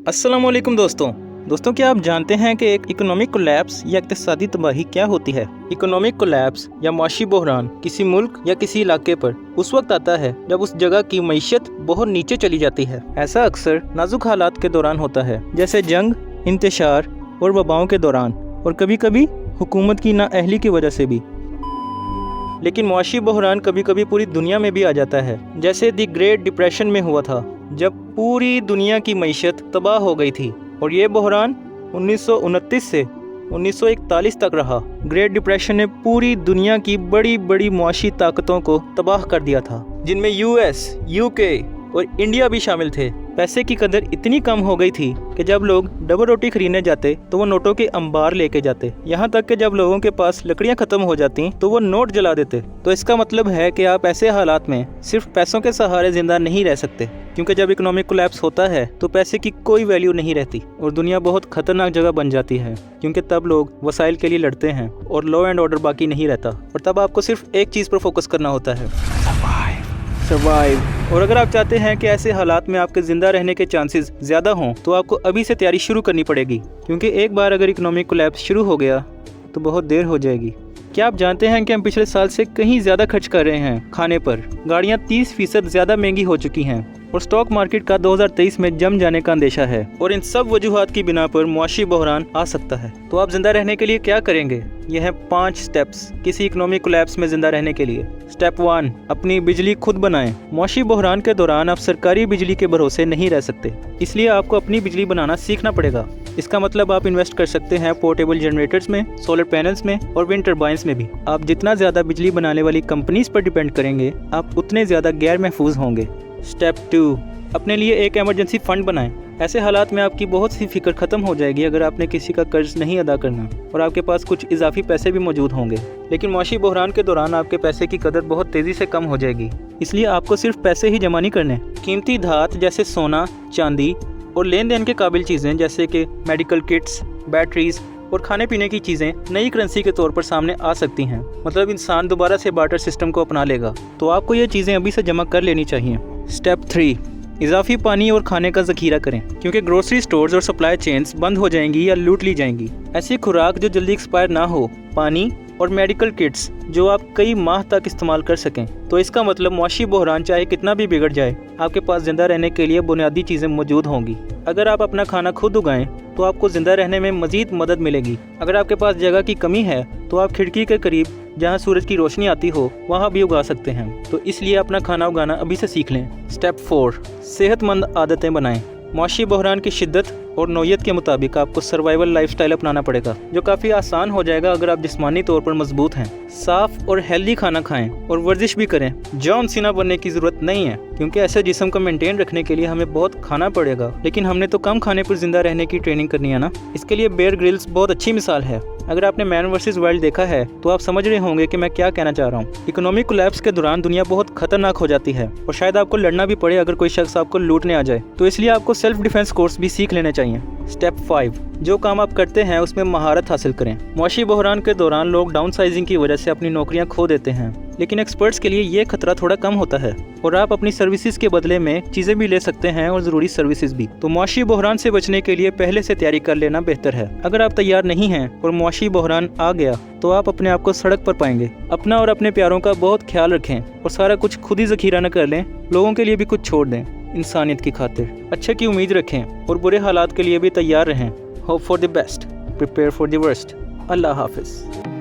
अस्सलामुअलैकुम दोस्तों क्या आप जानते हैं कि एक इकोनॉमिक कोलैप्स या इक़्तिसादी तबाही क्या होती है। इकोनॉमिक कोलैप्स या माशी बहरान किसी मुल्क या किसी इलाके पर उस वक्त आता है जब उस जगह की मईशत बहुत नीचे चली जाती है। ऐसा अक्सर नाजुक हालात के दौरान होता है, जैसे जंग, इंतशार और वबाओं के दौरान, और कभी कभी हुकूमत की नाअहली की वजह से भी। लेकिन माशी बहरान कभी कभी पूरी दुनिया में भी आ जाता है, जैसे द ग्रेट डिप्रेशन में हुआ था जब पूरी दुनिया की मईशत तबाह हो गई थी। और ये बहरान 1929 से 1941 तक रहा। ग्रेट डिप्रेशन ने पूरी दुनिया की बड़ी बड़ी मुआशी ताकतों को तबाह कर दिया था, जिनमें यूएस, यूके और इंडिया भी शामिल थे। पैसे की कदर इतनी कम हो गई थी कि जब लोग डबल रोटी खरीदने जाते तो वो नोटों के अंबार लेके जाते। यहाँ तक कि जब लोगों के पास लकड़ियाँ खत्म हो जाती तो वो नोट जला देते। तो इसका मतलब है कि आप ऐसे हालात में सिर्फ पैसों के सहारे जिंदा नहीं रह सकते, क्योंकि जब इकोनॉमिक कोलैप्स होता है तो पैसे की कोई वैल्यू नहीं रहती और दुनिया बहुत खतरनाक जगह बन जाती है, क्योंकि तब लोग वसाइल के लिए लड़ते हैं और लॉ एंड ऑर्डर बाकी नहीं रहता। और तब आपको सिर्फ एक चीज़ पर फोकस करना होता है, सर्वाइव। और अगर आप चाहते हैं कि ऐसे हालात में आपके ज़िंदा रहने के चांसेस ज़्यादा हों तो आपको अभी से तैयारी शुरू करनी पड़ेगी, क्योंकि एक बार अगर इकोनॉमिक कोलैप्स शुरू हो गया तो बहुत देर हो जाएगी। क्या आप जानते हैं कि हम पिछले साल से कहीं ज़्यादा खर्च कर रहे हैं खाने पर। गाड़ियाँ 30% ज़्यादा महंगी हो चुकी हैं और स्टॉक मार्केट का 2023 में जम जाने का अंदेशा है। और इन सब वजूहात की बिना पर मुआशी बहरान आ सकता है। तो आप जिंदा रहने के लिए क्या करेंगे? यह है 5 स्टेप्स किसी इकोनॉमिक कोलैप्स में जिंदा रहने के लिए। स्टेप 1, अपनी बिजली खुद बनाएं। मुआशी बहरान के दौरान आप सरकारी बिजली के भरोसे नहीं रह सकते, इसलिए आपको अपनी बिजली बनाना सीखना पड़ेगा। इसका मतलब आप इन्वेस्ट कर सकते हैं पोर्टेबल जनरेटर्स में, सोलर पैनल्स में और विंड टर्बाइंस में भी। आप जितना ज़्यादा बिजली बनाने वाली कंपनीज पर डिपेंड करेंगे, आप उतने ज़्यादा गैर महफूज होंगे। स्टेप 2, अपने लिए एक इमरजेंसी फंड बनाएं। ऐसे हालात में आपकी बहुत सी फिक्र खत्म हो जाएगी अगर आपने किसी का कर्ज नहीं अदा करना, और आपके पास कुछ इजाफी पैसे भी मौजूद होंगे। लेकिन माशी बहरान के दौरान आपके पैसे की कदर बहुत तेज़ी से कम हो जाएगी, इसलिए आपको सिर्फ पैसे ही जमा नहीं करने। कीमती धात जैसे सोना, चांदी और लेन देन के काबिल चीज़ें जैसे कि मेडिकल किट्स, बैटरीज और खाने पीने की चीज़ें नई करेंसी के तौर पर सामने आ सकती हैं। मतलब इंसान दोबारा से बार्टर सिस्टम को अपना लेगा, तो आपको ये चीज़ें अभी से जमा कर लेनी चाहिए। स्टेप 3, इजाफी पानी और खाने का ज़ख़ीरा करें, क्योंकि ग्रोसरी स्टोर्स और सप्लाई चेन्स बंद हो जाएंगी या लूट ली जाएंगी। ऐसी खुराक जो जल्दी एक्सपायर ना हो, पानी और मेडिकल किट्स जो आप कई माह तक इस्तेमाल कर सकें। तो इसका मतलब मुआशी बहरान चाहे कितना भी बिगड़ जाए, आपके पास ज़िंदा रहने के लिए बुनियादी चीज़ें मौजूद होंगी। अगर आप अपना खाना खुद उगाएं तो आपको ज़िंदा रहने में मज़ीद मदद मिलेगी। अगर आपके पास जगह की कमी है तो आप खिड़की के करीब जहां सूरज की रोशनी आती हो वहां भी उगा सकते हैं। तो इसलिए अपना खाना उगाना अभी से सीख लें। स्टेप 4, सेहतमंद आदतें बनाएं। मुआशी बहरान की शिद्दत और नौयत के मुताबिक आपको सर्वाइवल लाइफस्टाइल अपनाना पड़ेगा, जो काफ़ी आसान हो जाएगा अगर आप जिस्मानी तौर पर मजबूत हैं। साफ़ और हेल्दी खाना खाएं और वर्जिश भी करें। जॉन सीना बनने की ज़रूरत नहीं है, क्योंकि ऐसे जिस्म को मेंटेन रखने के लिए हमें बहुत खाना पड़ेगा, लेकिन हमने तो कम खाने पर ज़िंदा रहने की ट्रेनिंग करनी है ना। इसके लिए बेयर ग्रिल्स बहुत अच्छी मिसाल है। अगर आपने मैन वर्सेस वाइल्ड देखा है तो आप समझ रहे होंगे कि मैं क्या कहना चाह रहा हूँ। इकोनॉमिक कोलैप्स के दौरान दुनिया बहुत खतरनाक हो जाती है और शायद आपको लड़ना भी पड़े अगर कोई शख्स आपको लूटने आ जाए। तो इसलिए आपको सेल्फ डिफेंस कोर्स भी सीख लेने चाहिए। स्टेप 5, जो काम आप करते हैं उसमें महारत हासिल करें। मुआशी बहरान के दौरान लोग डाउन साइजिंग की वजह से अपनी नौकरियां खो देते हैं, लेकिन एक्सपर्ट्स के लिए ये खतरा थोड़ा कम होता है और आप अपनी सर्विसेज के बदले में चीज़ें भी ले सकते हैं और ज़रूरी सर्विसेज भी। तो मुआशी बहरान से बचने के लिए पहले से तैयारी कर लेना बेहतर है। अगर आप तैयार नहीं हैं और मुआशी बहरान आ गया तो आप अपने आप को सड़क पर पाएंगे। अपना और अपने प्यारों का बहुत ख्याल रखें और सारा कुछ खुद ही ज़ख़ीरा न कर लें, लोगों के लिए भी कुछ छोड़ दें। इंसानियत की खातिर अच्छे की उम्मीद रखें और बुरे हालात के लिए भी तैयार रहें। Hope for the best, prepare for the worst. अल्लाह हाफिज़।